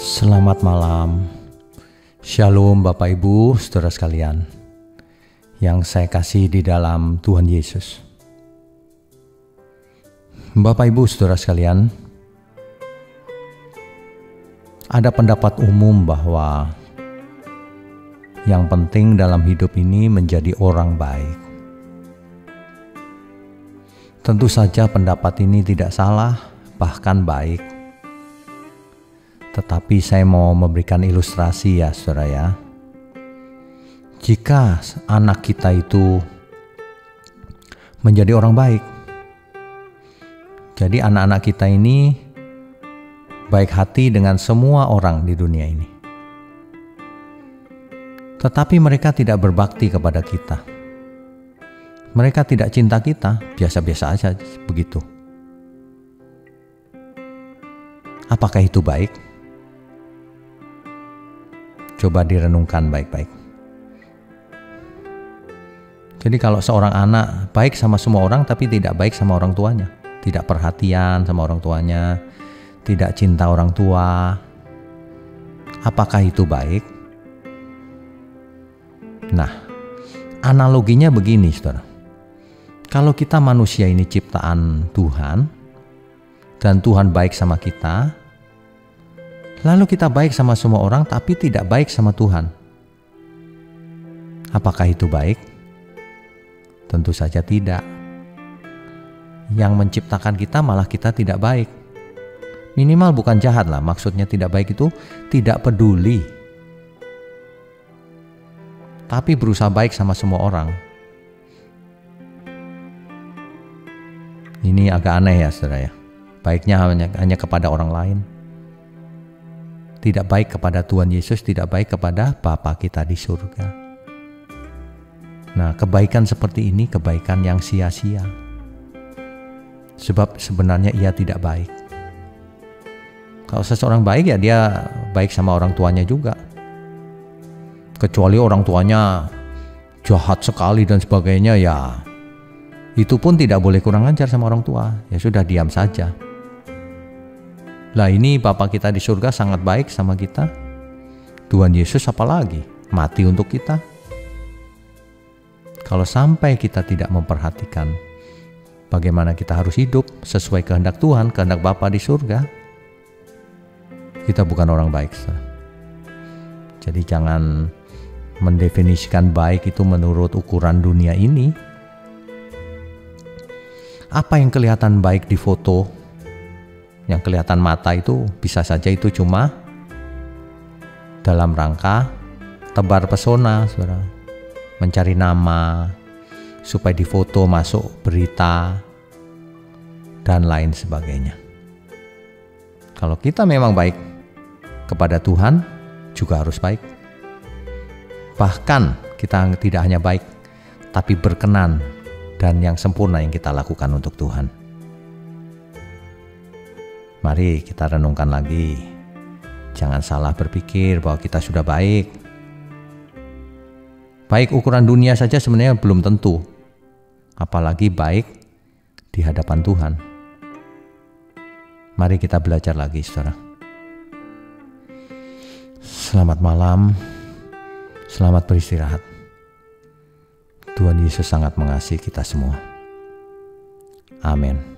Selamat malam. Shalom Bapak Ibu, saudara sekalian yang saya kasih di dalam Tuhan Yesus. Bapak Ibu, saudara sekalian, ada pendapat umum bahwa yang penting dalam hidup ini menjadi orang baik. Tentu saja pendapat ini tidak salah, bahkan baik. Tetapi saya mau memberikan ilustrasi ya saudara ya. Jika anak kita itu menjadi orang baik, jadi anak-anak kita ini baik hati dengan semua orang di dunia ini. Tetapi mereka tidak berbakti kepada kita. Mereka tidak cinta kita, biasa-biasa aja begitu. Apakah itu baik? Coba direnungkan baik-baik. Jadi kalau seorang anak baik sama semua orang tapi tidak baik sama orang tuanya, tidak perhatian sama orang tuanya, tidak cinta orang tua, apakah itu baik? Nah, analoginya begini, saudara. Kalau kita manusia ini ciptaan Tuhan dan Tuhan baik sama kita, lalu kita baik sama semua orang tapi tidak baik sama Tuhan. Apakah itu baik? Tentu saja tidak. Yang menciptakan kita malah kita tidak baik. Minimal bukan jahat lah, maksudnya tidak baik itu tidak peduli. Tapi berusaha baik sama semua orang. Ini agak aneh ya saudara ya. Baiknya hanya kepada orang lain. Tidak baik kepada Tuhan Yesus, tidak baik kepada Bapa kita di surga. Nah, kebaikan seperti ini kebaikan yang sia-sia. Sebab sebenarnya ia tidak baik. Kalau seseorang baik ya dia baik sama orang tuanya juga. Kecuali orang tuanya jahat sekali dan sebagainya ya. Itu pun tidak boleh kurang ajar sama orang tua. Ya sudah, diam saja. Lah ini Bapa kita di surga sangat baik sama kita. Tuhan Yesus apalagi mati untuk kita. Kalau sampai kita tidak memperhatikan bagaimana kita harus hidup sesuai kehendak Tuhan, kehendak Bapa di surga, kita bukan orang baik. Jadi jangan mendefinisikan baik itu menurut ukuran dunia ini. Apa yang kelihatan baik di foto, yang kelihatan mata itu bisa saja itu cuma dalam rangka tebar pesona, saudara. Mencari nama, supaya difoto masuk berita, dan lain sebagainya. Kalau kita memang baik kepada Tuhan, juga harus baik. Bahkan kita tidak hanya baik, tapi berkenan dan yang sempurna yang kita lakukan untuk Tuhan. Mari kita renungkan lagi. Jangan salah berpikir bahwa kita sudah baik. Baik ukuran dunia saja sebenarnya belum tentu. Apalagi baik di hadapan Tuhan. Mari kita belajar lagi, saudara. Selamat malam. Selamat beristirahat. Tuhan Yesus sangat mengasihi kita semua. Amin.